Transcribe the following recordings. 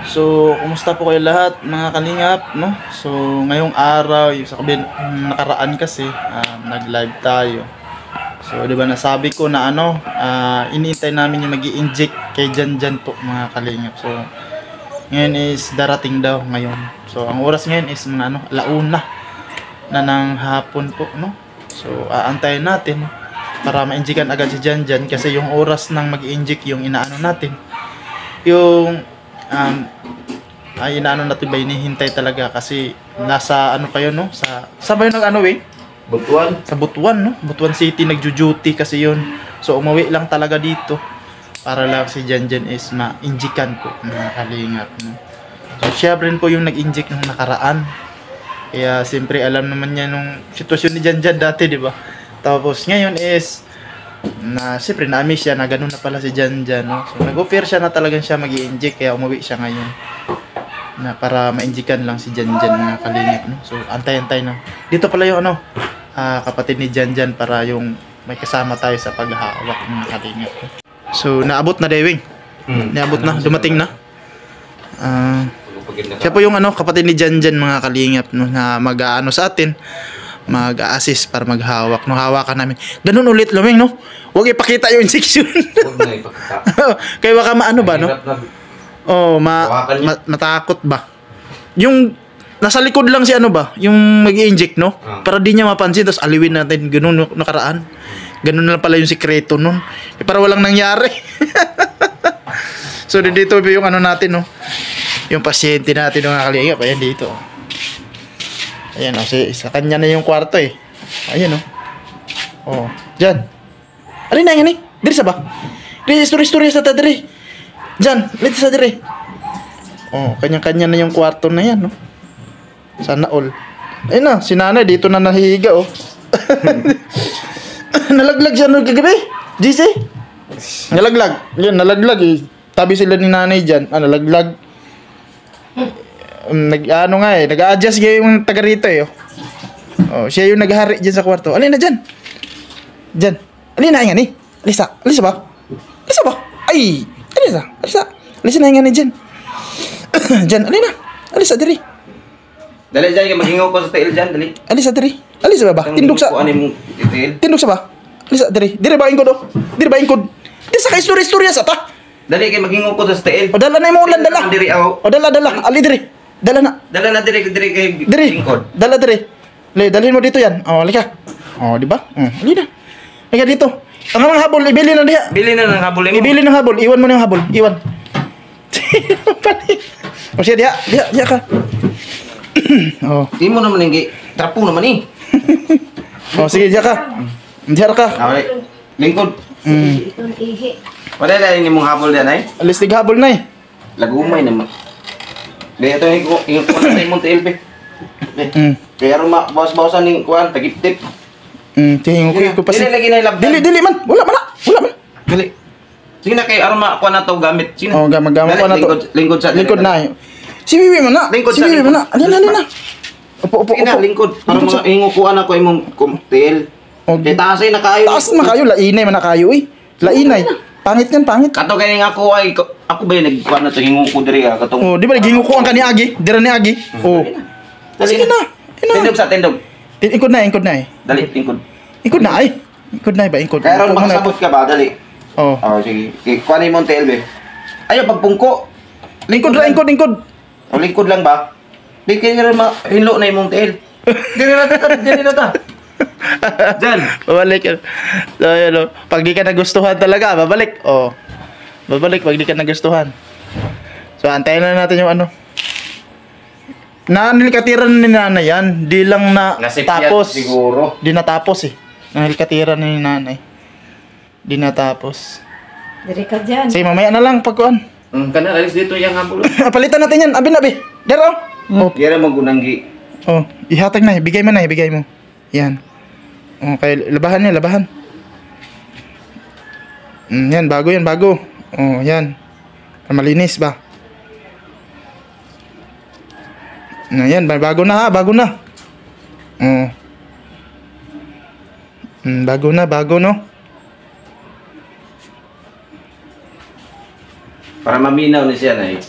So, kumusta po kayo lahat mga kalingap, no? So, ngayong araw, yung nakaraan kasi, nag-live tayo. So, di ba nasabi ko na iniintay namin yung magi-inject kay Janjan po mga kalingap. So, ngayon is darating daw ngayon. So, ang oras ngayon is mga alauna na ng hapon po, no? So, aantayin natin para ma-injectan agad si Janjan kasi yung oras ng mag-inject yung inaano natin. Yung inaano natin ba, hinihintay talaga kasi nasa kayo, no? Sa ba yung Butuan? Sa Butuan, no? Butuan City nagjo-duty kasi yun. So umuwi lang talaga dito para lang si Janjan is ma-injikan po mga kalingap, no? So siya rin po yung nag-inject nung nakaraan. Kaya siyempre alam naman niya nung sitwasyon ni Janjan dati, di ba? Tapos ngayon is siyempre na-miss siya na ganun na pala si Janjan, no? So nag-offer siya na talagang siya mag-i-inject kaya umuwi siya ngayon na para ma-injikan lang si Janjan mga kalingap, no? So antay-antay na. Dito pala yung kapatid ni Janjan para yung may kasama tayo sa paghahawak mga kalingap. So naabot na Dewing. Naabot na, dumating na. Siya po yung kapatid ni Janjan mga kalingap, no, na mag-aano sa atin, mag-assist para maghawak, no, hawakan namin. Ganun ulit luming, no. Huwag ipakita yung injection. Huwag na ipakita. Kaya baka ba, no? Oh, matakot ba? Yung nasa likod lang si yung mag-i-inject, no? Para di niya mapansin, tapos aliwin natin, ganun nakaraan. Ganun na pala yung sikreto nun. Para walang nangyari. So dito yung natin, no? Yung pasyente natin ng kalingap, ayan dito. Ayan, sa kanya na yung kwarto eh. Ayan, oh. Diyan. Alin na yan eh? Diri sa ba? Diri, story sa tadiri. Diyan, lito sa diri. Oh, kanya-kanya na yung kwarto na yan, no? Sana all. Ayun na, si nanay dito na nahihiga, oh. Nalaglag siya nung kagabi. GC? Nalaglag. Yan, nalaglag eh. Tabi sila ni nanay dyan. Nalaglag. Nag-a-adjust yung taga rito eh, oh. Oh, siya yung naghari dyan sa kwarto. Alin na dyan? Dyan. Alin na yan eh? Alisa ba? Alisa ba? Ay! Alisa na yan eh dyan. Dyan, alin na. Alisa, diri. Dali dyan, maghingaw ko sa tail dyan, dali. Alisa, diri. Alisa ba? Tindog sa... Tindog sa ba? Alisa, diri. Diri ba ingkod, oh? Diri ba ingkod? Diri sa ka-istorya sa ta. Dali kayo maghingaw ko sa tail. O, dala na yung ulan, dala. Diri ako. O, dala. Ali, diri. Dala na. Dala na, diri kayo ingkod. Dala, diri. Dalhin mo dito yan. O, halika. O, di ba? Halika. Halika dito. Ang mga habol, ibili na diha. Bili na ng habol mo. Ibili ng habol. Iwan mo na yung habol. Iwan. O siya, diha ka. O. Di mo naman yung trapo naman eh. O, sige, diha ka. Diha ka. Okay. Lingkod. Wala na yung mong habol dyan ay? Alis tig habol na eh. Lagumay naman. Dito yung kuwan na yung Monte Elbe. Kaya rin bawas-bawasan yung kuwan, tagip-tip. Tingin ko pa si... Dili lagi na ilabdan. Dili man. Wala man. Dili. Sige na kayo, arma kuwan na to gamit. Sige na. Gamit ko na to. Lingkod sa... Lingkod na eh. Si Bibi mo na. Lingkod si Bibi mo na. Alin na. Upo. Sige na, lingkod. Para mga ingukuan ako yung cocktail. Kaya taas ay nakayo. Taas na kayo. Lainay man na kayo eh. Lainay. Pangit yan, pangit. Kato kaya nga ako ay... Ako ba yung nagkuhan na ito, hinguko diri ka? Oh, di ba naghingukuhan ka ni Agi? Dira ni Agi? Oh. Sige na. Tindog sa tindog. Ingkod na eh. Dali, ingkod. Ingkod na ay. Ingkod na ba? Ingkod. Kaya ron makasabot ka ba? Dali. Oh. Sige. Kuha na yung Monte Elbe. Ayaw, pagpungko. Ingkod. O, lingkod lang ba? Di kaya nga hinlo na yung Monte El. Dili na ta. Diyan. Babalik. So, yun, pag di ka nagustuhan talaga, babalik. Oh. Babalik pag di ka nagustuhan. So, antayin na natin yung Nilikatiran ni nanay yan. Di lang na tapos. Siguro. Di natapos eh. Nilikatiran ni nanay. Di natapos. Dari ka dyan. Sige, mamaya na lang pagkuhan. Kana, alis dito yung habol. Palitan natin yan. Abi. Dero. Oh. Yan ang magunanggi. Oh, ihatag na. Ibigay mo. Yan. Okay, labahan. Yan, bago. Oh, yan. Malinis ba? Yan, bago na. Oh. Bago, no? Para maminaw na siya na eh.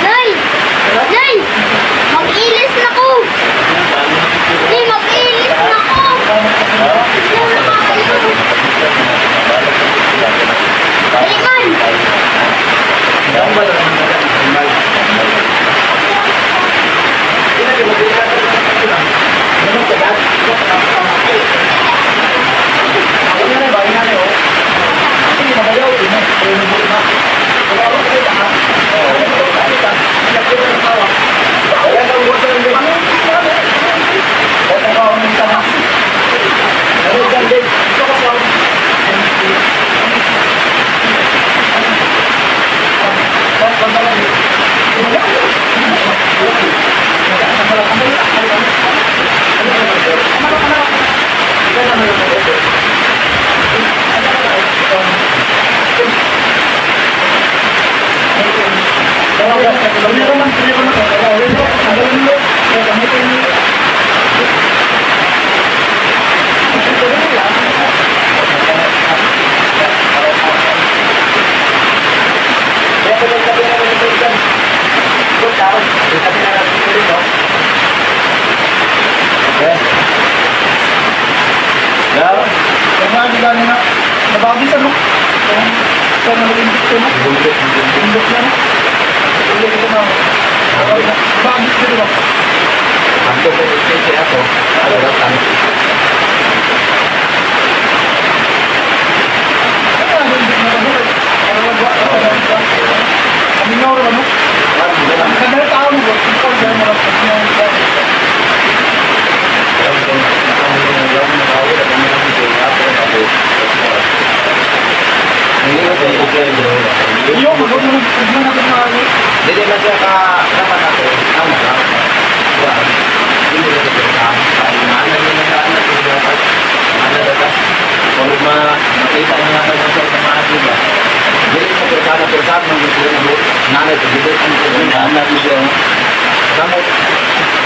Nay! Nay! Mag-ilis na ko! Nay, mag-ilis na ko! Balikan! tao. Kita nila natin ito rin, no? Okay. Yeah. Kaya nga, di gano'n na. Nabagis ano? Kaya nalagindit ko na. Bundok na no? Ulit ito na. Nabagis ko diba? Anto ko ito ako. Ano daw kami? Kaya nalagindit na ano? Para magwa ka na ito. Kaminaw rin ano? Ang kagaya tao mo ba? Ikaw dahil marap ka siya. Iyo, magod mo na kumali. Hindi na siya ka dapat ako. Tama lang. Hindi na siya ka. Mana niya na anak ko dapat. Mana dapat. Kung makita niya na sa mga iba. Jadi sa persana ng gusto mo nanay ko dito ang mga anak niya. Kamu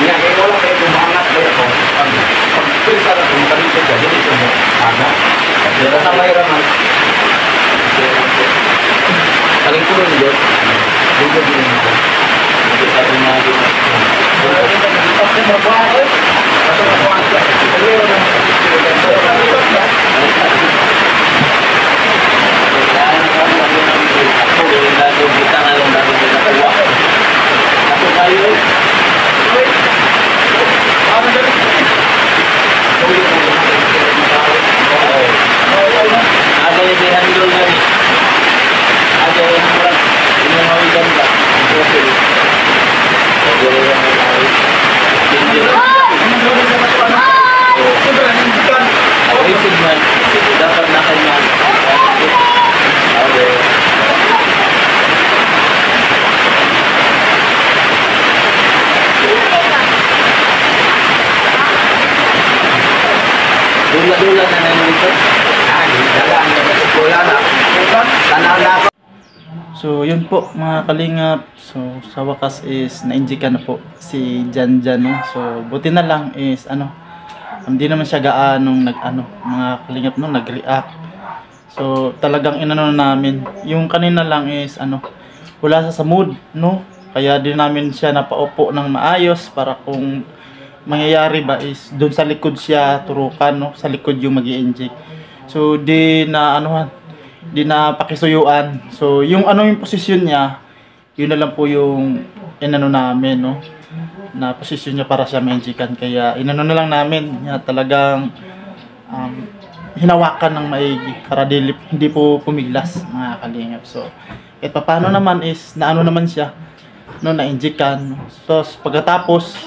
niya kay wala kay kumangat ba ako. Pag persana ko kami ko jadi mo anak. Dira sa mayraman. Paling kurang dia. Dito din ako. Dito sa mga dito. Pag mabawa eh. Kasi mabawa siya. Ada yang dihandle lagi. Ada yang kurang mengawikan tak? Ada yang Original dapat nakanya. Ada. Dula-dula na nandito. Dalaan na sa sekolah na. Tanaw na ako. So, yun po mga kalingap. So, sa wakas is na-injikan na po si Janjan, no? So, buti na lang is hindi naman siya gaanong mga kalingap no, nag-react. So, talagang inano namin. Yung kanina lang is wala sa mood, no? Kaya din namin siya napaupo ng maayos para kung mangyayari ba is doon sa likod siya turukan, no? Sa likod yung magi-inject. So, di na pakisuyuan. So, yung yung posisyon niya, yun na lang po yung namin, no? Na posisyon niya para siya ma-injikan. Kaya, na lang namin. Talagang hinawakan ng maigi para hindi po pumiglas, mga kalingap. So, kahit paano naman is, naman siya, no? Na-injikan. So, pagkatapos,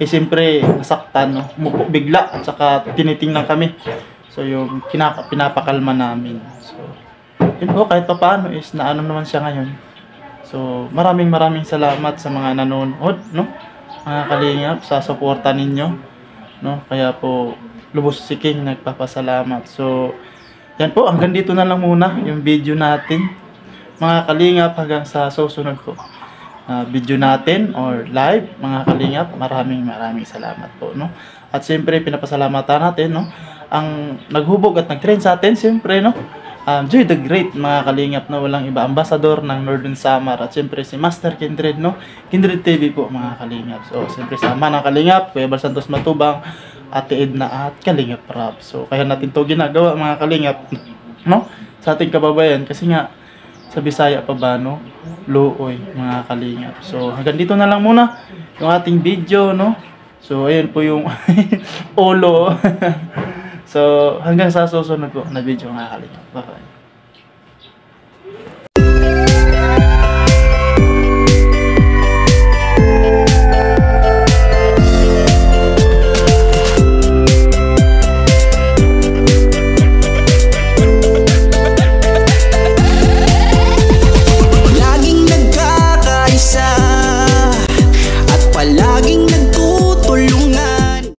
siyempre, nasaktan, no? Mupo bigla, at saka tinitingnan kami. So, yung pinapakalma namin. So, yun po, kahit pa paano is naman siya ngayon. So, maraming salamat sa mga nanonood, no? Mga kalingap, sa suporta ninyo, no? Kaya po, lubos si King nagpapasalamat. So, yan po, hanggang dito na lang muna yung video natin. Mga kalingap, hanggang sa susunod ko video natin or live, mga kalingap, maraming salamat po, no? At siyempre, pinapasalamatan natin, no? Ang naghubog at nag-train sa atin, siyempre, no? Joy the Great, mga kalingap, na walang iba, ambassador ng Northern Samar. At siyempre si Master Kindred, no? Kindred TV po, mga kalingap. So, siyempre sama ng kalingap, Kuya Bal Santos Matubang, Ate Edna at Kalingap Rap. So, kaya natin to ginagawa, mga kalingap, no? Sa ating kababayan, kasi nga, sa Bisaya pa ba, no? Luoy, mga kalingap. So, hanggang dito na lang muna yung ating video, no? So, ayun po yung olo. So, hanggang sa susunod po na video, mga kalingap. Bye-bye.